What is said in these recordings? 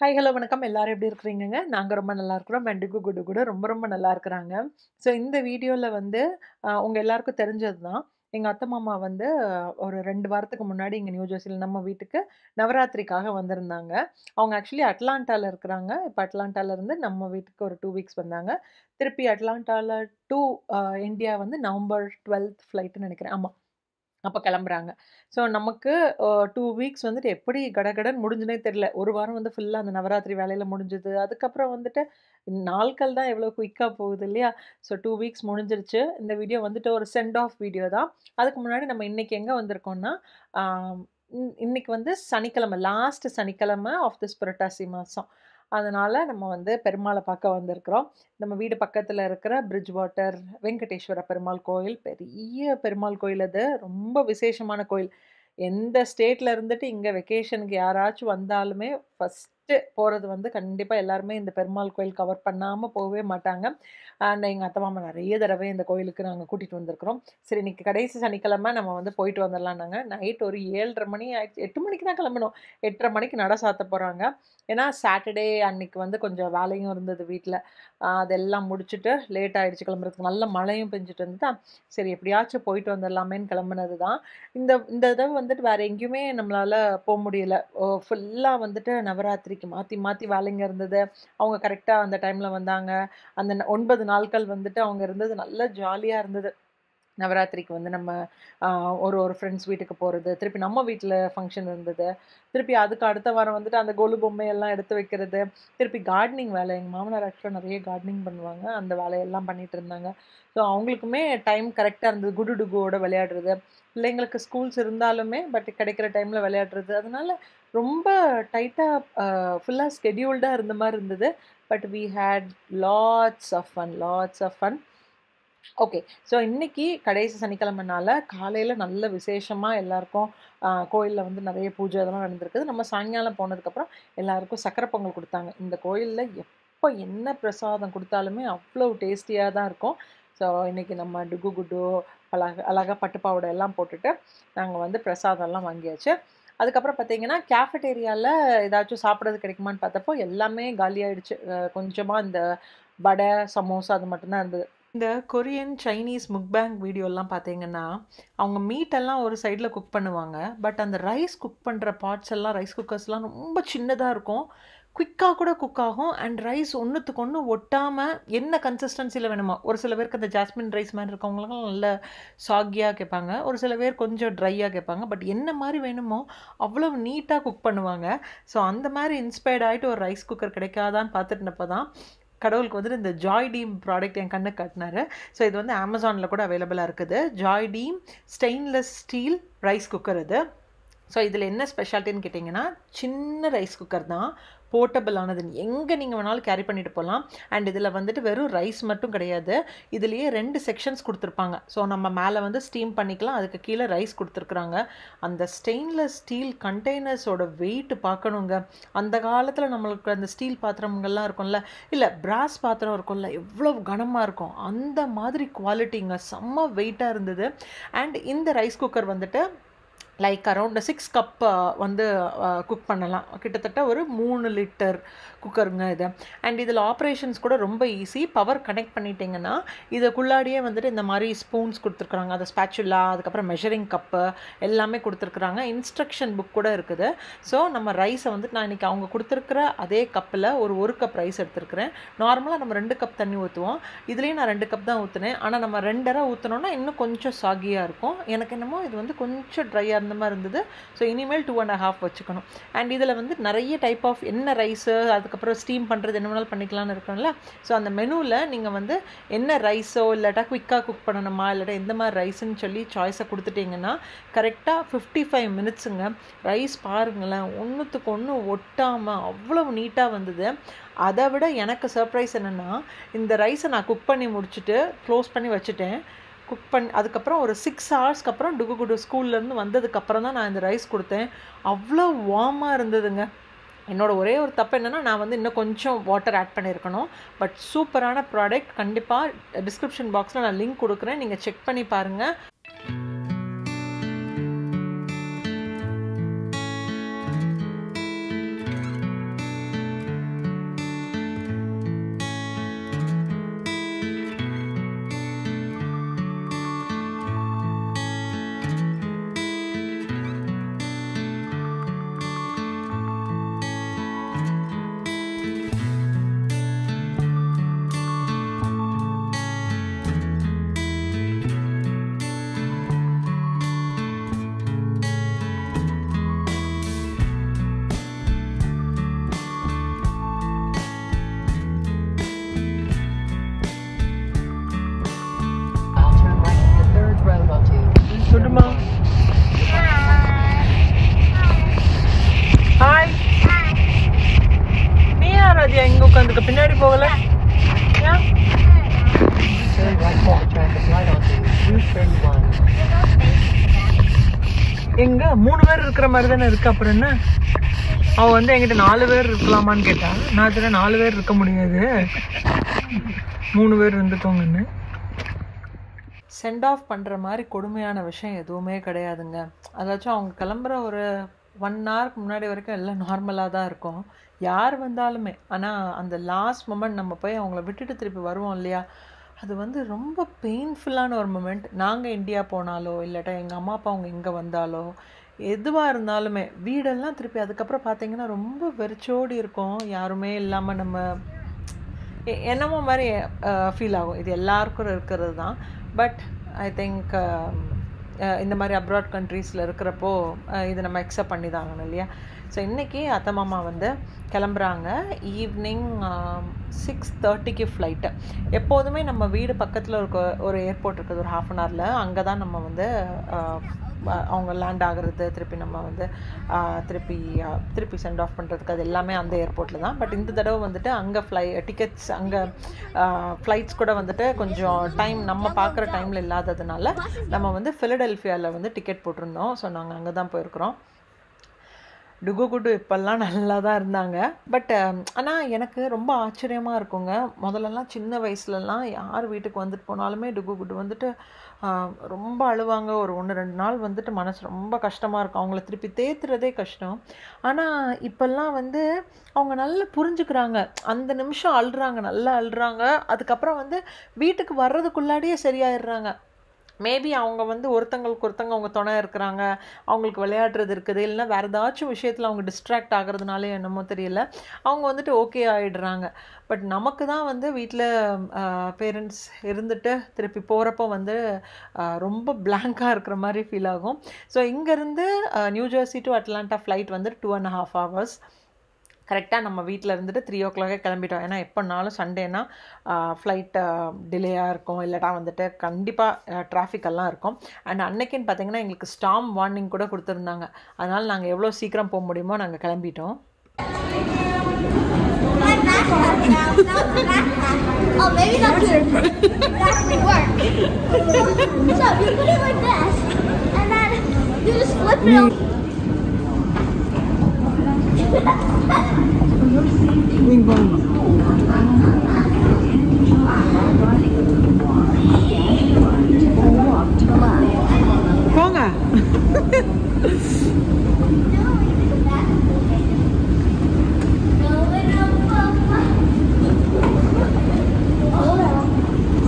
Hi, hello, வணக்கம். எல்லாரும் எப்படி இருக்கிறீங்கங்க? நாங்க ரொம்ப நல்லா இருக்கிறோம். மெண்டுகு குடு கூட ரொம்ப ரொம்ப நல்லா இருக்கிறாங்க. ஸோ இந்த வீடியோல வந்து உங்க எல்லாருக்கும் தெரிஞ்சது தான். எங்க அத்தை மாமா வந்து ஒரு 2 வாரத்துக்கு முன்னாடி இங்க நியூ ஜெர்சில நம்ம வீட்டுக்கு நவராத்திரிக்காக வந்திருந்தாங்க. அவங்க ஆக்சுவலி அட்லாண்டால இருக்கிறாங்க. இப்ப அட்லாண்டால இருந்து நம்ம வீட்டுக்கு ஒரு 2 வீக்ஸ் வந்தாங்க. திருப்பி அட்லாண்டால டூ இந்தியா வந்து நவம்பர் 12th ஃப்ளைட்ன்னு நெனைக்கிறேன். ஆமா. அப்ப கெளம்புறாங்க. ஸோ நமக்கு 2 வீக்ஸ் வந்துட்டு எப்படி கடகடன்னு முடிஞ்சுதுன்னே தெரியல. 1 வாரம் வந்து ஃபுல்லா அந்த நவராத்திரி வேலையில முடிஞ்சுது. அதுக்கப்புறம் வந்துட்டு நாட்கள் தான் எவ்வளோ குயிக்கா போகுது இல்லையா? ஸோ 2 வீக்ஸ் முடிஞ்சிருச்சு. இந்த வீடியோ வந்துட்டு ஒரு செண்ட் ஆஃப் வீடியோ தான். அதுக்கு முன்னாடி நம்ம இன்னைக்கு எங்க வந்திருக்கோம்னா, ஆ இன்னைக்கு வந்து சனிக்கிழமை, லாஸ்ட் சனிக்கிழமை ஆஃப் திஸ் புரட்டாசி மாசம். அதனால நம்ம வந்து பெருமாள பார்க்க வந்திருக்கிறோம். நம்ம வீடு பக்கத்துல இருக்கிற பிரிட்ஜ் வாட்டர் வெங்கடேஸ்வர பெருமாள் கோயில். பெரிய பெருமாள் கோயில் அது. ரொம்ப விசேஷமான கோயில். எந்த ஸ்டேட்ல இருந்துட்டு இங்க வெக்கேஷனுக்கு யாராச்சும் வந்தாலுமே, ஃபர்ஸ்ட்டு போறது வந்து கண்டிப்பா எல்லாருமே இந்த பெருமாள் கோயில் கவர் பண்ணாம போவே மாட்டாங்க. அண்ட் எங்க அத்தை, மாமா நெறைய தடவை இந்த கோயிலுக்கு நாங்க கூட்டிட்டு வந்திருக்கிறோம். சரி, இன்னைக்கு கடைசி சனிக்கிழமை நம்ம வந்து போயிட்டு வந்துரலாம்னாங்க. நைட் ஒரு 7:30 மணி ஆயிடுச்சு. 8 மணிக்கு தான் கிளம்பணும். 8:30 மணிக்கு நட சாத்த போறாங்க. ஏன்னா, சாட்டர்டே அன்னைக்கு வந்து கொஞ்சம் வேலையும் இருந்தது வீட்ல. அதெல்லாம் முடிச்சுட்டு லேட் ஆயிடுச்சு கிளம்புறதுக்கு. நல்ல மழையும் பெஞ்சுட்டு இருந்ததா, சரி எப்படியாச்சும் போயிட்டு வந்துரலாமேன்னு கிளம்புனது தான். இந்த இந்த தடவ வந்துட்டு வேற எங்கேயுமே நம்மளால முடியல. ஃபுல்லா வந்துட்டு நவராத்திரிக்கு மாத்தி மாத்தி வேலைங்க இருந்தது. அவங்க கரெக்ட்டா அந்த டைம்ல வந்தாங்க. அந்த 9 நாட்கள் வந்துட்டு அவங்க இருந்தது நல்ல ஜாலியா இருந்தது. நவராத்திரிக்கு வந்து நம்ம அ ஒரு ஒரு ஃப்ரெண்ட்ஸ் வீட்டுக்கு போறது, திருப்பி நம்ம வீட்ல ஃபங்ஷன் இருந்தது. திருப்பி அதுக்கு அடுத்த வாரம் வந்துட்டு அந்த கொலு பொம்மையெல்லாம் எடுத்து வைக்கிறது. திருப்பி கார்டனிங் வேலை. எங்க மாமனார் ஆக்சுவலா நெறைய கார்டனிங் பண்ணுவாங்க. அந்த வேலையெல்லாம் பண்ணிட்டு இருந்தாங்க. ஸோ அவங்களுக்குமே டைம் கரெக்ட்டா இருந்தது. குடு டுகுவோட விளையாடுறது. பிள்ளைங்களுக்கு ஸ்கூல்ஸ் இருந்தாலுமே, பட் கிடைக்கிற டைம்ல விளையாடுறது. அதனால ரொம்ப டைட்டா ஃபுல்லா ஸ்கெட்யூல்டா இருந்த மாரி இருந்தது. But we had lots of fun. Okay. So இன்னைக்கு கடைசி சனிக்கிழமைனால காலையில நல்ல விசேஷமா எல்லாருக்கும் கோயில்ல வந்து நெறைய பூஜை அதெல்லாம் நடந்திருக்குது. நம்ம சாயங்காலம் போனதுக்கப்புறம் எல்லாருக்கும் சர்க்கரை பொங்கல் குடுத்தாங்க. இந்த கோயில்ல எப்ப என்ன பிரசாதம் குடுத்தாலுமே அவ்வளோ டேஸ்டியா தான் இருக்கும். ஸோ இன்னைக்கு நம்ம டுகு குட்டு அழகா பட்டு பாவாடை எல்லாம் போட்டுட்டு நாங்க வந்து பிரசாதம்லாம் வாங்கியாச்சு. அதுக்கப்புறம் பார்த்தீங்கன்னா, கேஃபட்டேரியால ஏதாச்சும் சாப்பிடுறது கிடைக்குமான்னு பார்த்தப்போ எல்லாமே காலியாயிடுச்சு. கொஞ்சமா இந்த வடை, சமோசா அது மட்டும் தான் இருந்தது. இந்த கொரியன், சைனீஸ் முக்பேங் வீடியோலாம் பார்த்தீங்கன்னா, அவங்க மீட் எல்லாம் ஒரு சைடுல குக் பண்ணுவாங்க. பட் அந்த ரைஸ் குக் பண்ற பார்ட்ஸ் எல்லாம் ரைஸ் குக்கர்ஸ்லாம் ரொம்ப சின்னதா இருக்கும். குயிக்கா கூட குக் ஆகும். அண்ட் ரைஸ் ஒண்ணுத்துக்கு ஒண்ணு ஒட்டாம என்ன கன்சிஸ்டன்சில வேணுமோ, ஒரு சில பேருக்கு அந்த ஜாஸ்மின் ரைஸ் மாரி இருக்கவங்களுக்குலாம் நல்ல சாகியா கேட்பாங்க. ஒரு சில பேர் கொஞ்சம் ட்ரையா கேட்பாங்க. பட் என்ன மாரி வேணுமோ, அவ்வளவு நீட்டா குக் பண்ணுவாங்க. ஸோ அந்த மாரி இன்ஸ்பயர்ட் ஆயிட்டு ஒரு ரைஸ் குக்கர் கிடைக்காதான்னு பார்த்துட்டு இருந்தப்ப தான் கடவுளுக்கு வந்துட்டு இந்த ஜாய் டீம் ப்ராடக்ட் என் கண்ணுக்கு காட்டினாரு. ஸோ இது வந்து அமேசானில் கூட அவைலபிளாக இருக்குது. Joy team stainless steel rice cooker இது. ஸோ இதில் என்ன ஸ்பெஷாலிட்டின்னு கேட்டிங்கன்னா, சின்ன ரைஸ் குக்கர் தான். போர்ட்டபிள் ஆனது. எங்கே நீங்கள் வேணாலும் கேரி பண்ணிட்டு போகலாம். அண்ட் இதில் வந்துட்டு வெறும் ரைஸ் மட்டும் கிடையாது. இதுலேயே 2 செக்ஷன்ஸ் குடுத்துருப்பாங்க. ஸோ நம்ம மேலே வந்து ஸ்டீம் பண்ணிக்கலாம். அதுக்கு கீழே ரைஸ் குடுத்துருக்குறாங்க. அந்த ஸ்டெயின்லெஸ் ஸ்டீல் கண்டெய்னர்ஸோட வெயிட் பார்க்கணுங்க. அந்த காலத்தில் நம்மளுக்கு அந்த ஸ்டீல் பாத்திரங்கள்லாம் இருக்கும்ல, இல்லை பிராஸ் பாத்திரம் இருக்கும்ல, எவ்வளோ கனமாக இருக்கும். அந்த மாதிரி குவாலிட்டிங்க. செம்ம வெயிட்டாக இருந்தது. அண்ட் இந்த ரைஸ் குக்கர் வந்துட்டு லைக் அரவுண்ட் 6 கப் வந்து குக் பண்ணலாம். கிட்டத்தட்ட ஒரு 3 லிட்டர் குக்கருங்க இது. அண்ட் இதில் ஆப்ரேஷன்ஸ் கூட ரொம்ப ஈஸி. பவர் கனெக்ட் பண்ணிட்டீங்கன்னா, இதுக்குள்ளாடியே வந்துட்டு இந்த மாதிரி ஸ்பூன்ஸ் கொடுத்துருக்குறாங்க. அது ஸ்பேச்சுலா, அதுக்கப்புறம் மெஷரிங் கப்பு எல்லாமே கொடுத்துருக்குறாங்க. இன்ஸ்ட்ரக்ஷன் புக் கூட இருக்குது. ஸோ நம்ம ரைஸை வந்துட்டு நான் இன்றைக்கி அவங்க கொடுத்துருக்குற அதே கப்பில் ஒரு கப் ரைஸ் எடுத்துருக்குறேன். நார்மலாக நம்ம 2 கப் தண்ணி ஊற்றுவோம். இதுலேயும் நான் 2 கப் தான் ஊற்றுனேன். ஆனால் நம்ம 2.5 ஊற்றினோன்னா இன்னும் கொஞ்சம் சாகியாக இருக்கும். எனக்கு என்னமோ இது வந்து கொஞ்சம் ட்ரையாக இருந்த மாதிரி இருந்தது. ஸோ இனிமேல் 2.5 வச்சுக்கணும். அண்ட் இதில் வந்து நிறைய டைப் ஆஃப் என்ன ரைஸு, அதுக்கப்புறம் ஸ்டீம் பண்ணுறது என்ன வேணாலும் பண்ணிக்கலாம்னு இருக்கோம்ல. ஸோ அந்த மெனுவில் நீங்கள் வந்து என்ன ரைஸோ இல்லாட்டா குயிக்காக குக் பண்ணணுமா, இல்லாட்டா எந்த மாதிரி ரைஸுன்னு சொல்லி சாய்ஸை கொடுத்துட்டிங்கன்னா கரெக்டாக 55 மினிட்ஸுங்க. ரைஸ் பாருங்களேன், ஒன்றுத்துக்கு ஒன்று ஒட்டாமல் அவ்வளோ நீட்டாக வந்தது. அதை விட எனக்கு சர்ப்ரைஸ் என்னென்னா, இந்த ரைஸை நான் குக் பண்ணி முடிச்சுட்டு க்ளோஸ் பண்ணி வச்சுட்டேன். குக் பண்ணி அதுக்கப்புறம் ஒரு 6 ஹவர்ஸ்க்கு அப்புறம் டுகுகுடு ஸ்கூல்லேருந்து வந்ததுக்கப்புறம் தான் நான் இந்த ரைஸ் கொடுத்தேன். அவ்வளோ வார்மாக இருந்ததுங்க. என்னோட ஒரே ஒரு தப்பு என்னென்னா, நான் வந்து இன்னும் கொஞ்சம் வாட்டர் ஆட் பண்ணியிருக்கணும். பட் சூப்பரான ப்ராடக்ட். கண்டிப்பாக டிஸ்கிரிப்ஷன் பாக்ஸில் நான் லிங்க் கொடுக்குறேன். நீங்கள் செக் பண்ணி பாருங்கள். உட்காந்துக்க, பின்னாடி போகல. எங்க 3 பேர் இருக்கிற மாதிரி தானே இருக்கு. அப்புறம் என்ன, அவ வந்து என்கிட்ட 4 பேர் இருக்கலாமான்னு கேட்டா. நான் தெரியும் 4 பேர் இருக்க முடியாது, 3 பேர் இருந்துக்கோங்கன்னு. சென்ட் ஆஃப் பண்ணுற மாதிரி கொடுமையான விஷயம் எதுவுமே கிடையாதுங்க. அதாச்சும் அவங்க கிளம்புற ஒரு 1 ஹவருக்கு முன்னாடி வரைக்கும் எல்லாம் நார்மலாக தான் இருக்கும், யார் வந்தாலுமே. ஆனால் அந்த லாஸ்ட் மொமெண்ட் நம்ம போய் அவங்கள விட்டுட்டு திருப்பி வருவோம் இல்லையா, அது வந்து ரொம்ப பெயின்ஃபுல்லான ஒரு மொமெண்ட். நாங்கள் இந்தியா போனாலோ இல்லாட்டா எங்கள் அம்மா அப்பா அவங்க இங்கே வந்தாலோ எதுவாக இருந்தாலுமே வீடெல்லாம் திருப்பி அதுக்கப்புறம் பார்த்தீங்கன்னா ரொம்ப வெறிச்சோடி இருக்கும், யாருமே இல்லாமல். நம்ம என்னமோ மாதிரி ஃபீல் ஆகும். இது எல்லாருக்கும் இருக்கிறது தான். பட் ஐ திங்க் இந்த மாதிரி அப்ராட் கண்ட்ரீஸில் இருக்கிறப்போ இதை நம்ம அக்செப்ட் பண்ணி தான் ஆகணும் இல்லையா. ஸோ இன்றைக்கி அத்தை மாமா வந்து கிளம்புறாங்க. ஈவினிங் 6:30க்கு ஃப்ளைட்டு. எப்போதுமே நம்ம வீடு பக்கத்தில் ஒரு ஏர்போர்ட் இருக்குது, ஒரு 1/2 அன் ஹவரில். அங்கே தான் நம்ம வந்து அவங்க லேண்ட் ஆகிறது, திருப்பி நம்ம வந்து திருப்பி சென்ட் ஆஃப் பண்ணுறதுக்கு, அது எல்லாமே அந்த ஏர்போர்ட்டில் தான். பட் இந்த தடவை வந்துட்டு அங்கே டிக்கெட்ஸ், அங்கே ஃப்ளைட்ஸ் கூட வந்துட்டு கொஞ்சம் டைம் நம்ம பார்க்குற டைமில் இல்லாததுனால நம்ம வந்து ஃபிலடெல்ஃபியாவில் வந்து டிக்கெட் போட்டிருந்தோம். ஸோ நாங்கள் அங்கே தான் போயிருக்கிறோம். டுகுகுடு இப்போல்லாம் நல்லா தான் இருந்தாங்க. பட் ஆனால் எனக்கு ரொம்ப ஆச்சரியமாக இருக்குங்க. முதல்லலாம் சின்ன வயசுலலாம் யார் வீட்டுக்கு வந்துட்டு போனாலுமே டுகுகுடு வந்துட்டு ரொம்ப அழுவாங்க. ஒரு 1-2 நாள் வந்துட்டு மனசு ரொம்ப கஷ்டமாக இருக்கும், அவங்கள திருப்பி தேத்துறதே கஷ்டம். ஆனால் இப்போல்லாம் வந்து அவங்க நல்லா புரிஞ்சுக்கிறாங்க. அந்த நிமிஷம் அழுறாங்க, நல்லா அழுறாங்க, அதுக்கப்புறம் வந்து வீட்டுக்கு வர்றதுக்குள்ளாடியே சரியாயிடுறாங்க. மேபி அவங்க வந்து ஒருத்தங்களுக்கு ஒருத்தங்க அவங்க துணை இருக்கிறாங்க, அவங்களுக்கு விளையாடுறது இருக்குது, இல்லைன்னா வேறு ஏதாச்சும் விஷயத்தில் அவங்க டிஸ்ட்ராக்ட் ஆகிறதுனாலே என்னமோ தெரியல, அவங்க வந்துட்டு ஓகே ஆகிடுறாங்க. பட் நமக்கு தான் வந்து வீட்டில் பேரண்ட்ஸ் இருந்துட்டு திருப்பி போகிறப்போ வந்து ரொம்ப பிளாங்காக இருக்கிற மாதிரி ஃபீல் ஆகும். ஸோ இங்கேருந்து New Jersey to Atlanta flight வந்து 2.5 hours. கரெக்டாக நம்ம வீட்டில் இருந்துட்டு 3 o'clock கிளம்பிட்டோம். ஏன்னா எப்போனாலும் சண்டேனா ஃப்ளைட் டிலேயாக இருக்கும், இல்லாட்டா வந்துட்டு கண்டிப்பாக டிராஃபிக்கெல்லாம் இருக்கும். அண்ட் அன்னைக்குன்னு பார்த்தீங்கன்னா எங்களுக்கு ஸ்டார்ம் வார்னிங் கூட கொடுத்துருந்தாங்க. அதனால் நாங்கள் எவ்வளோ சீக்கிரம் போக முடியுமோ நாங்கள் கிளம்பிட்டோம். போங்க.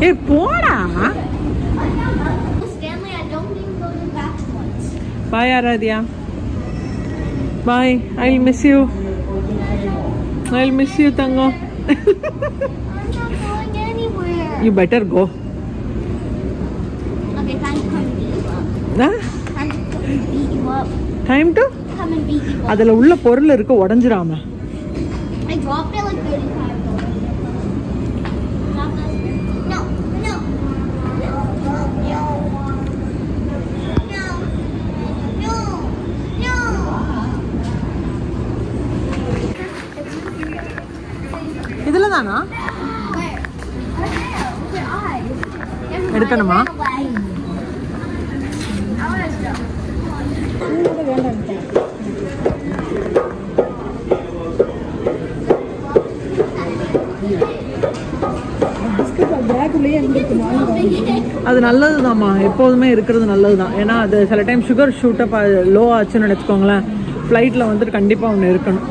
ஏ போடா. Bye Aradhya. Bye. I'll miss you. I'll miss you, Tango. I'm not going anywhere. You better go. Okay, time to come and beat you up. Huh? Time to come and beat you up. Time to? Come and beat you up. அதுல உள்ள பொருள் இருக்கு, உடைஞ்சிராம. I dropped it like 30 times. Drop this. No, no. No, no. No. No. இதுல தானா? Where? Right there. With your eyes. எடுக்கணுமா? அது நல்லதுதாம்மா, எப்போதுமே இருக்கிறது நல்லது தான். ஏன்னா அது சில டைம் சுகர் ஷூட்டப் லோ ஆச்சுன்னு நினச்சிக்கோங்களேன், ஃப்ளைட்டில் வந்துட்டு கண்டிப்பாக ஒன்று இருக்கணும்.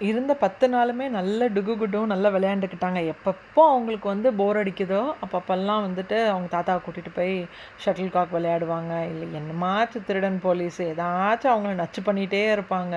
இருந்த 10 நாளுமே நல்ல டுகுகுட்டும் நல்லா விளையாண்டுக்கிட்டாங்க. எப்பப்போ அவங்களுக்கு வந்து போர் அடிக்குதோ அப்பப்பெல்லாம் வந்துட்டு அவங்க தாத்தாவை கூட்டிகிட்டு போய் ஷட்டில் காக் விளையாடுவாங்க, இல்லை என்னமாச்சும் திருடன் போலீஸ் ஏதாச்சும் அவங்கள நச்சு பண்ணிகிட்டே இருப்பாங்க.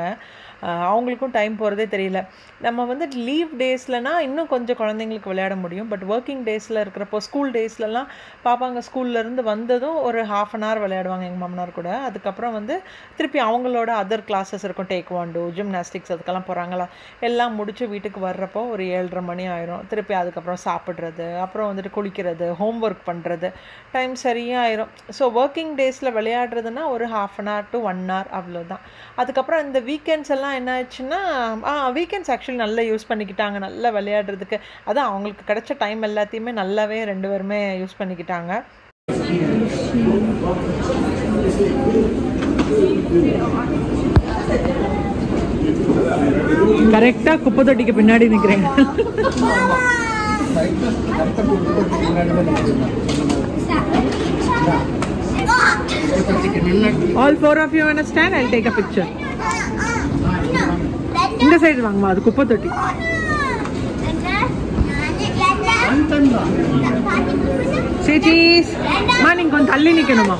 அவங்களுக்கும் டைம் போகிறதே தெரியல. நம்ம வந்து லீவ் டேஸ்லனா இன்னும் கொஞ்சம் குழந்தைங்களுக்கு விளையாட முடியும். பட் ஒர்க்கிங் டேஸில் இருக்கிறப்போ, ஸ்கூல் டேஸ்லலாம் பாப்பாங்க ஸ்கூல்லேருந்து வந்ததும் ஒரு 1/2 an hour விளையாடுவாங்க எங்கள் மாமனார் கூட. அதுக்கப்புறம் வந்து திருப்பி அவங்களோட அதர் கிளாஸஸ் இருக்கும், டேக்வாண்டோ, ஜிம்னாஸ்டிக்ஸ், அதுக்கெல்லாம் போகிறாங்களா. எல்லாம் முடிச்சு வீட்டுக்கு வர்றப்போ ஒரு 7:30 மணி ஆயிரும். திருப்பி அதுக்கப்புறம் சாப்பிட்றது, அப்புறம் வந்துட்டு குளிக்கிறது, ஹோம் ஒர்க் பண்ணுறது, டைம் சரியாக ஆயிரும். ஸோ ஒர்க்கிங் டேஸில் விளையாடுறதுன்னா ஒரு 1/2 hour to 1 hour அவ்வளோதான். அதுக்கப்புறம் இந்த வீக்கெண்ட்ஸ் எல்லாம் என்ன ஆச்சுன்னா, வீக்கெண்ட்ஸ் ஆக்சுவலி நல்லா யூஸ் பண்ணிக்கிட்டாங்க, நல்லா விளையாடுறதுக்கு. அதான் அவங்களுக்கு கிடைச்ச டைம் எல்லாத்தையுமே நல்லாவே 2 பேருமே யூஸ் பண்ணிக்கிட்டாங்க. கரெக்டா குப்பை தொட்டிக்கு பின்னாடி நிக்கிறேன். All 4 of you understand? I'll take a picture. இந்த சைடு வாங்கம்மா, அது குப்பை தொட்டி. சேச்சீஸ் மா, நீங்க கொஞ்சம் தள்ளி நிக்கணுமா?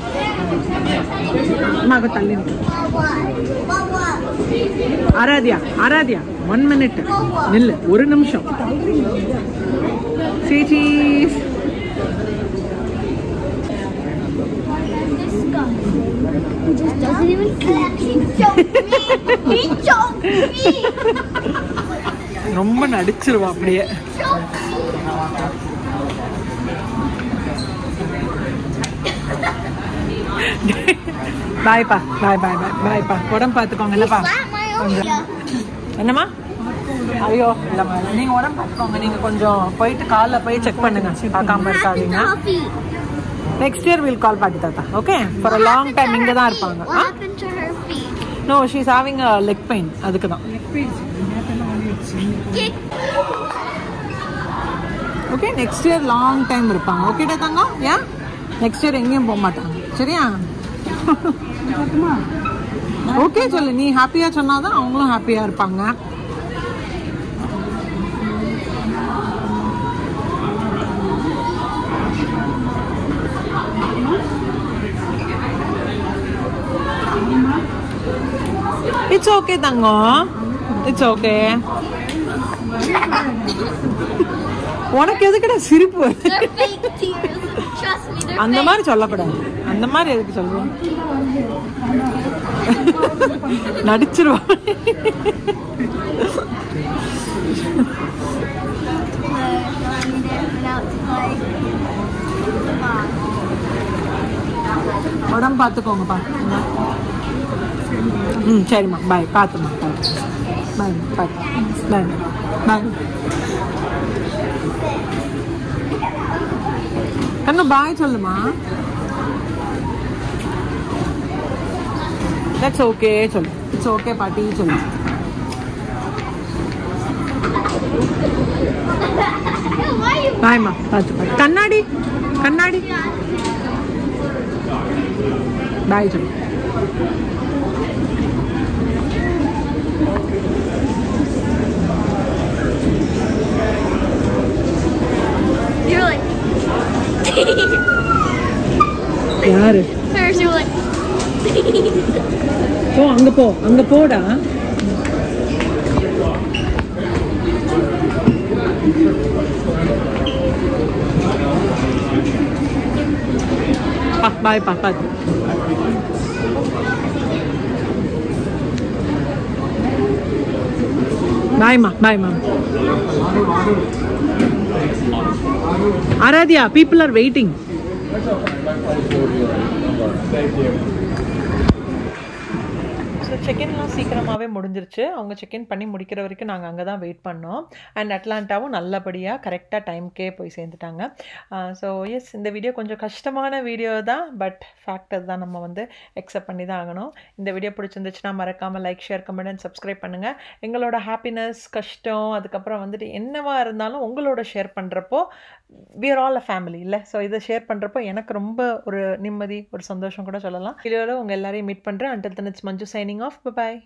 அம்மா கொஞ்சம் தள்ளி நிக்கணும். ஆராத்யா, ஆராத்யா 1 minute நில்லு, 1 நிமிஷம். சேச்சீஸ் He just doesn't even clap. He choked me. He choked me. ரொம்ப நடிச்சிருவா அப்படியே. பாய்ப்பா, பாய் பாய் பாய் பாய்ப்பா. உடம்பு பார்த்துக்கோங்க. இல்லப்பா என்னம்மா? ஐயோ இல்லைம்மா, நீங்கள் உடம்பு பார்த்துக்கோங்க. நீங்கள் கொஞ்சம் போயிட்டு காலில் போய் செக் பண்ணுங்க, பார்க்காம இருக்காதீங்க. Next year we'll call Patti Tata, okay? For a long time இங்க தான் இருப்பாங்க. What happened to her feet? No, she's having a leg pain. அதுக்கு தான். Okay, next year long time இருப்பாங்க. Okay தாங்க? Yeah? Next year எங்கேயும் போக மாட்டாங்க. சரியா? ஓகே சொல்லு, நீ ஹாப்பியா சொன்னாதான் அவங்களும் ஹாப்பியா இருப்பாங்க. It's okay Thangam, it's okay. உனக்கு எதுக்குடா சிரிப்பு? அந்த மாதிரி சொல்லக்கூடாது. அந்த மாதிரி எதுக்கு சொல்லுவோம்? நடிச்சிருவா. உடம்பு பார்த்துக்கோங்கப்பா. ம் சரிம்மா, பாய். பார்த்துமா, பாய் பாய் பாய் பாய். கண்ணு பாய் சொல்லுமா. தட்ஸ் ஓகே சொல்லு. இட்ஸ் ஓகே பாட்டி சொல்லு. பாய்மா, பார்த்து பாய். கண்ணாடி கண்ணாடி பாய் சொல்லு. யாரு? போ, அங்க போ, அங்க போடா. பாய் பா. பாய்மா, பாய்மா. Aradhya, people are waiting. So செக்இன்லாம் சீக்கிரமாகவே முடிஞ்சிருச்சு. அவங்க செக்இன் பண்ணி முடிக்கிற வரைக்கும் நாங்கள் அங்கே தான் வெயிட் பண்ணோம். அண்ட் அட்லாண்டாவும் நல்லபடியாக கரெக்டாக டைம்க்கே போய் சேர்ந்துட்டாங்க. ஸோ எஸ், இந்த வீடியோ கொஞ்சம் கஷ்டமான வீடியோ தான், பட் ஃபேக்டர் தான், நம்ம வந்து அக்செப்ட் பண்ணி தான் ஆகணும். இந்த வீடியோ பிடிச்சிருந்துச்சுன்னா மறக்காமல் like, share, comment and subscribe பண்ணுங்கள். எங்களோட ஹாப்பினஸ், கஷ்டம், அதுக்கப்புறம் வந்துட்டு என்னவா இருந்தாலும் உங்களோட ஷேர் பண்ணுறப்போ we are all a family இல்லை? ஸோ இதை ஷேர் பண்ணுறப்போ எனக்கு ரொம்ப ஒரு நிம்மதி, ஒரு சந்தோஷம் கூட சொல்லலாம். வீடியோவில் உங்கள் எல்லாரையும் மீட் பண்ணுறேன். until then it's Manju signing off. Bye bye.